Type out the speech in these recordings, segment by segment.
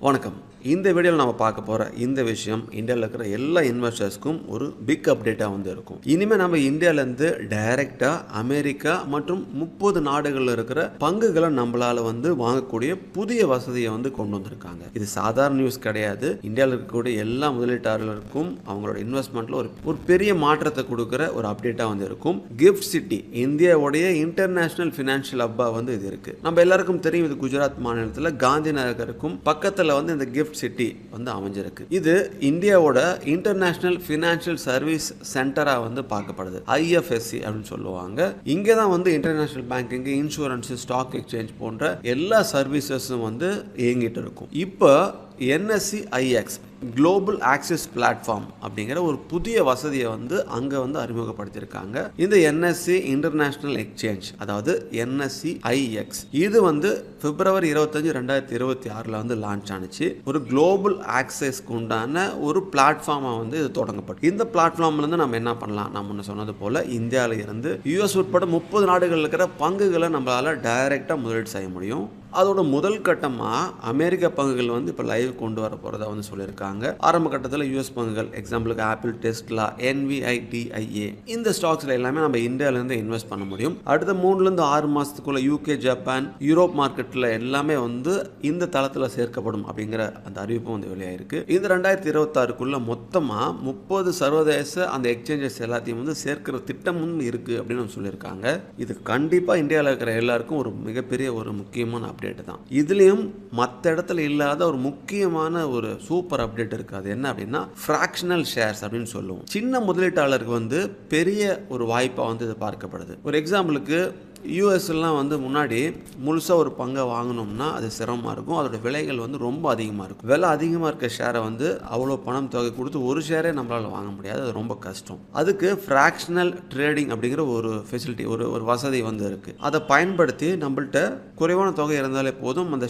வணக்கம். இந்த வீடியோவில் நம்ம பார்க்க போகிற இந்த விஷயம் இந்தியாவில் இருக்கிற எல்லா இன்வெஸ்டர்ஸ்க்கும் ஒரு பிக் அப்டேட்டாக இருக்கும். இனிமேல் நம்ம இந்தியாவிலேருந்து டைரெக்டாக அமெரிக்கா மற்றும் 30 நாடுகளில் இருக்கிற பங்குகளை நம்மளால் வாங்கக்கூடிய புதிய வசதியை கொண்டு வந்திருக்காங்க. இது சாதாரண நியூஸ் கிடையாது. இந்தியாவில் இருக்கக்கூடிய எல்லா முதலீட்டாளர்களுக்கும் அவங்களோட இன்வெஸ்ட்மெண்ட்டில் ஒரு பெரிய மாற்றத்தை கொடுக்குற ஒரு அப்டேட்டாக இருக்கும். கிஃப்ட் சிட்டி இந்தியாவுடைய இன்டர்நேஷனல் ஃபினான்ஷியல் ஹப்பாக இது இருக்குது. நம்ம எல்லாருக்கும் தெரியும், இது குஜராத் மாநிலத்தில் காந்தி நகருக்கும் பக்கத்தில் இந்த கிஃப்ட் சிட்டி அமைஞ்சிருக்கு. இது இந்தியாவோட இன்டர்நேஷனல் ஃபினான்ஷியல் சர்வீஸ் சென்டரா பார்க்கப்படுது. IFSC அப்படின்னு சொல்லுவாங்க. இங்கே தான் international banking, insurance, stock exchange போன்ற எல்லா சர்வீசஸும் இயங்கிட்டு இருக்கும். இப்போ NSE IX global access platform அப்படிங்கிற ஒரு புதிய வசதியை அங்கே அறிமுகப்படுத்தியிருக்காங்க. இந்த NSE இன்டர்நேஷனல் எக்ஸ்சேஞ்ச், அதாவது NSE IX, இது பிப்ரவரி 25, 2026 லான்ச் ஆனிச்சு. ஒரு குளோபல் ஆக்சஸ்க்கு உண்டான ஒரு பிளாட்ஃபார்மாக இது தொடங்கப்பட்டு, இந்த பிளாட்ஃபார்ம்லேருந்து நம்ம என்ன பண்ணலாம், நான் முன்ன சொன்னது போல் இந்தியாவில் இருந்து US உட்பட 30 நாடுகள் இருக்கிற பங்குகளை நம்மளால் டைரெக்டாக முதலீடு செய்ய முடியும். அதோட முதல் கட்டமாக அமெரிக்க பங்குகள் இப்போ லைவ் கொண்டு வர போகிறதா சொல்லியிருக்காங்க. ஆரம்ப கட்டத்தில் US பங்குகள், எக்ஸாம்பிளுக்கு ஆப்பிள், டெஸ்லா, NVIDIA, இந்த ஸ்டாக்ஸில் எல்லாமே நம்ம இந்தியாவிலேருந்து இன்வெஸ்ட் பண்ண முடியும். அடுத்த 3 to 6 மாதத்துக்குள்ள UK, ஜப்பான், யூரோப் மார்க்கெட்டில் எல்லாமே இந்த தளத்தில் சேர்க்கப்படும் அப்படிங்கிற அந்த அறிவிப்பு வெளியாயிருக்கு. இந்த 2026க்குள்ள மொத்தமாக 30 சர்வதேச அந்த எக்ஸ்சேஞ்சஸ் எல்லாத்தையும் சேர்க்கிற திட்டமும் இருக்குது அப்படின்னு சொல்லியிருக்காங்க. இது கண்டிப்பாக இந்தியாவில் இருக்கிற எல்லாருக்கும் ஒரு மிகப்பெரிய ஒரு முக்கியமான அப்டேட் தான். இதுலயும் மற்ற இடத்துல இல்லாத ஒரு முக்கியமான ஒரு சூப்பர் அப்டேட் இருக்கு. அது என்ன அப்படின்னா ஃபிராக்ஷனல் ஷேர்ஸ் அப்படின்னு சொல்லுவோம். சின்ன முதலீட்டாளருக்கு பெரிய ஒரு வாய்ப்பா இது பார்க்கப்படுது. ஒரு எக்ஸாம்பிளுக்கு யூஎஸ்லாம் முன்னாடி முழுசாக ஒரு பங்கை வாங்கணும்னா அது சிரமமாக இருக்கும். அதோட விலைகள் ரொம்ப அதிகமாக இருக்கும். விலை அதிகமாக இருக்க ஷேரை அவ்வளோ பணம் தொகை கொடுத்து ஒரு ஷேரே நம்மளால் வாங்க முடியாது. அது ரொம்ப கஷ்டம். அதுக்கு ஃப்ராக்ஷனல் ட்ரேடிங் அப்படிங்கிற ஒரு ஃபெசிலிட்டி, ஒரு வசதி இருக்குது. அதை பயன்படுத்தி நம்மள்கிட்ட குறைவான தொகை இருந்தாலே போதும், அந்த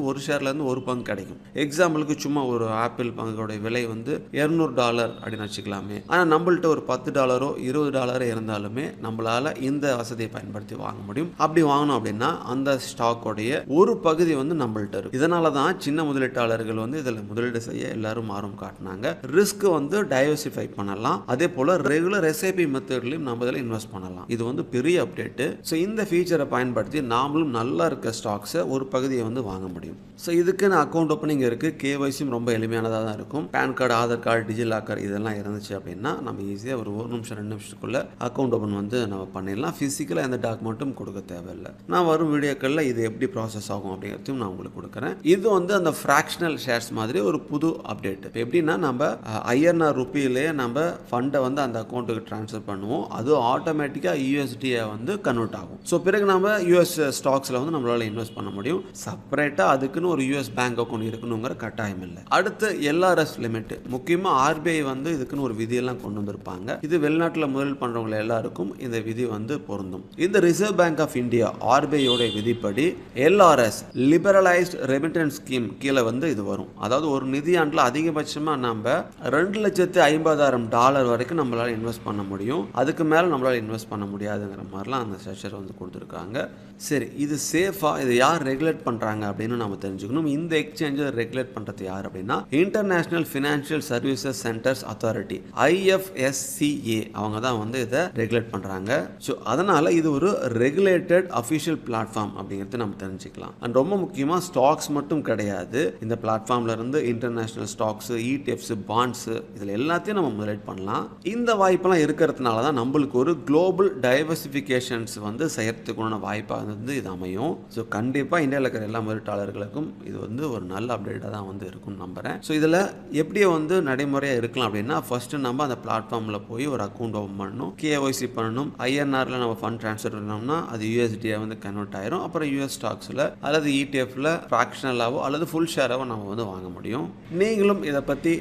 ஒரு ஷேர்லேருந்து ஒரு பங்கு கிடைக்கும். எக்ஸாம்பிளுக்கு சும்மா ஒரு ஆப்பிள் பங்கோட விலை $200 அப்படின்னு வச்சுக்கலாமே. ஆனால் நம்மள்கிட்ட ஒரு $10, $20 இருந்தாலுமே நம்மளால் இந்த வசதியை பயன்படுத்தி வாங்க முடியும். அப்படி வாங்கணும் அப்படின்னா அந்த ஸ்டாக்கோடைய ஒரு பகுதி நம்மள்ட்ட இருக்கு. இதனால தான் சின்ன முதலீட்டாளர்கள் இதில் முதலீடு செய்ய எல்லாரும் ஆர்வம் காட்டினாங்க. ரிஸ்க் டைவர்சிஃபை பண்ணலாம். அதே போல ரெகுலர் SIP மெத்தட்லையும் நம்ம இதில் இன்வெஸ்ட் பண்ணலாம். இது பெரிய அப்டேட். ஸோ இந்த ஃபீச்சரை பயன்படுத்தி நாமளும் நல்லா இருக்க ஸ்டாக்ஸை ஒரு பகுதியை வாங்க முடியும். ஸோ இதுக்குன்னு அக்கௌண்ட் ஓப்பனிங் இருக்கு. KYC ரொம்ப எளிமையானதாக தான் இருக்கும். PAN card, Aadhaar card, DigiLocker இதெல்லாம் இருந்துச்சு அப்படின்னா நம்ம ஈஸியாக ஒரு 1 நிமிஷம் 2 நிமிஷத்துக்குள்ள அக்கௌண்ட் ஓப்பன் நம்ம பண்ணிடலாம். ஃபிசிக்கலாக எந்த டாக்குமெண்ட்டும் கொடுக்க தேவையில்லை. நான் வரும் வீடியோக்களில் இது எப்படி ப்ராசஸ் ஆகும் அப்படிங்கிறதையும் நான் உங்களுக்கு கொடுக்குறேன். இது அந்த ஃப்ராக்ஷனல் ஷேர்ஸ் மாதிரி ஒரு புது அப்டேட். இப்போ எப்படின்னா நம்ம INR ரூபியிலேயே நம்ம ஃபண்டை அந்த அக்கௌண்ட்டுக்கு ட்ரான்ஸ்ஃபர் பண்ணுவோம். அது ஆட்டோமேட்டிக்காக USD கன்வெர்ட் ஆகும். ஸோ பிறகு நம்ம US ஸ்டாக்ஸில் நம்மளால் இன்வெஸ்ட் பண்ண முடியும். செப்பரேட்டாக அதுக்குன்னு ஒரு US பேங்க் அக்கௌண்ட் இருக்கணுங்கிற கட்டாயம் இல்லை. அடுத்து LRS லிமிட், முக்கியமாக RBI இதுக்குன்னு ஒரு விதியெல்லாம் கொண்டு வந்திருப்பாங்க. இது வெளிநாட்டில் முதலீடு பண்ணுறவங்க எல்லாருக்கும் இந்த விதி பொருந்தும். இந்த reserve bank of India RBI விதிப்படி LRS லிபரலைஸ்ட் ரெமிட்டன்ஸ் ஸ்கீம் கீழே இது வரும். அதாவது ஒரு நிதியாண்டில் அதிகபட்சமாக நம்ம $2,50,000 வரைக்கும் நம்மளால இன்வெஸ்ட் பண்ண முடியும். அதுக்கு மேலே நம்மளால இன்வெஸ்ட் பண்ண முடியாதுங்கிற மாதிரிலாம் அந்த ஸ்ட்ரக்சர் கொடுத்துருக்காங்க. சரி, இது சேஃபா, இது யார் ரெகுலேட் பண்ணுறாங்க அப்படின்னு நம்ம தெரிஞ்சுக்கணும். இந்த எக்ஸ்சேஞ்சை ரெகுலேட் பண்ணுறது யார் அப்படின்னா international financial services centres authority, IFSCA, அவங்க தான் இதை ரெகுலேட் பண்ணுறாங்க. ஸோ அதனால் இது ஒரு ரெகுலேட்டட் அஃபிஷியல் பிளாட்ஃபார்ம் அப்படிங்கிறது நம்ம தெரிஞ்சுக்கலாம். அண்ட் ரொம்ப முக்கியமாக ஸ்டாக்ஸ் மட்டும் கிடையாது. இந்த பிளாட்ஃபார்ம்ல இருந்து இன்டர்நேஷனல் ஸ்டாக்ஸ், ETFs, பாண்ட்ஸ் இதில் எல்லாத்தையும் நம்ம முதலீடு பண்ணலாம். இந்த வாய்ப்பெல்லாம் இருக்கிறதுனால தான் நம்மளுக்கு ஒரு குளோபல் டைவர்சிஃபிகேஷன்ஸ் செய்யறதுக்குள்ள வாய்ப்பாக இது அமையும். ஸோ கண்டிப்பாக இந்தியாவில் இருக்கிற எல்லா முதலீட்டாளர்களுக்கும் இது ஒரு நல்ல அப்டேட்டாக தான் இருக்கும்னு நம்புகிறேன். ஸோ இதில் எப்படி நடைமுறையாக இருக்கலாம் அப்படின்னா, ஃபர்ஸ்ட் நம்ம அந்த பிளாட்ஃபார்மில் போய் ஒரு அக்கௌண்ட் ஓப்பன் பண்ணணும், KYC பண்ணணும். INRல நம்ம ஃபண்ட் ட்ரான்ஸ்ஃபர் பண்ணோம்னா அது USD கன்வெர்ட் ஆயிரும். அப்புறம் US ஸ்டாக்ஸில் அல்லது ETFல ஃப்ராக்ஷனலாவோ அல்லது ஃபுல் ஷேராவோ நம்ம வாங்க முடியும். நீங்களும் இதை பற்றி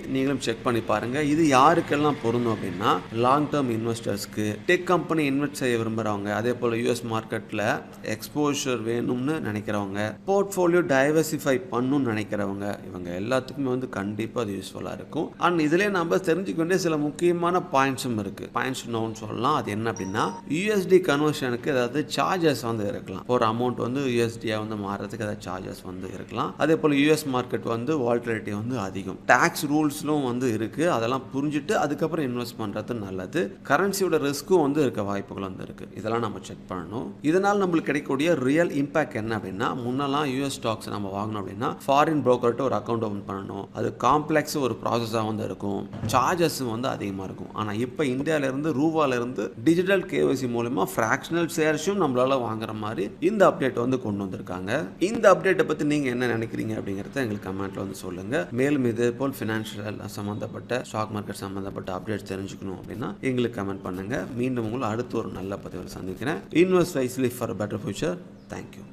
செக் பண்ணி பாருங்க. இது யாருக்கெல்லாம் பொருந்தும் அப்படின்னா லாங் டேர்ம் இன்வெஸ்டர்ஸ்க்கு, டெக் கம்பெனி இன்வெஸ்ட் செய்ய விரும்புகிறவங்க, அதே போல் US மார்க்கெட்டில் எக்ஸ்போஷர் வேணும்னு நினைக்கிறவங்க, போர்ட்ஃபோலியோ டைவர்சிஃபை பண்ணணும்னு நினைக்கிறவங்க, இவங்க எல்லாத்துக்குமே கண்டிப்பாக அது யூஸ்ஃபுல்லாக இருக்கும். அண்ட் இதிலே நம்ம தெரிஞ்சுக்க வேண்டிய சில முக்கியமான பாயிண்ட்ஸும் இருக்குது. பாயிண்ட்ஸ் நோன்னு சொல்லலாம். அது என்ன அப்படின்னா USD கன்வர்ஷன் கன்வர்ஷனுக்கு ஏதாவது சார்ஜஸ் வந்து இருக்கலாம். ஒரு அமௌண்ட் வந்து யூஎஸ்டியாக வந்து மாறுறதுக்கு ஏதாவது சார்ஜஸ் வந்து இருக்கலாம். அதே போல் யூஎஸ் மார்க்கெட் வந்து வால்டிலிட்டி வந்து அதிகம், டாக்ஸ் ரூல்ஸ்லும் வந்து இருக்குது. அதெல்லாம் புரிஞ்சுட்டு அதுக்கப்புறம் இன்வெஸ்ட் பண்ணுறது நல்லது. கரன்சியோட ரிஸ்க்கும் வந்து இருக்க வாய்ப்புகள் வந்து இருக்குது. இதெல்லாம் நம்ம செக் பண்ணணும். இதனால் நம்மளுக்கு கிடைக்கக்கூடிய ரியல் இம்பாக்ட் என்ன அப்படின்னா, முன்னெல்லாம் யூஎஸ் ஸ்டாக்ஸ் நம்ம வாங்கணும் அப்படின்னா ஃபாரின் புரோக்கர்கிட்ட ஒரு அக்கௌண்ட் ஓப்பன் பண்ணணும். அது காம்ப்ளெக்ஸ் ஒரு ப்ராசஸாக வந்து இருக்கும், சார்ஜஸும் வந்து அதிகமாக இருக்கும். ஆனால் இப்போ இந்தியாவிலேருந்து ரூபாலேருந்து டிஜிட்டல் கேஒய்சி மூலமாக ஃப்ராக்ஷனல் ஷேர்ஸும் நம்மளால வாங்குற மாதிரி இந்த அப்டேட் வந்து கொண்டு வந்திருக்காங்க. இந்த அப்டேட்டை பற்றி நீங்கள் என்ன நினைக்கிறீங்க அப்படிங்கிறத எங்களுக்கு கமெண்ட்டில் வந்து சொல்லுங்கள். மேலும் இதே போல் ஃபினான்ஷியல் சம்மந்தப்பட்ட ஸ்டாக் மார்க்கெட் சம்மந்தப்பட்ட அப்டேட்ஸ் தெரிஞ்சுக்கணும் அப்படின்னா எங்களுக்கு கமெண்ட் பண்ணுங்கள். மீண்டும் உங்களை அடுத்து ஒரு நல்ல பதிவில் சந்திக்கிறேன். Invest wisely for better future. Thank you.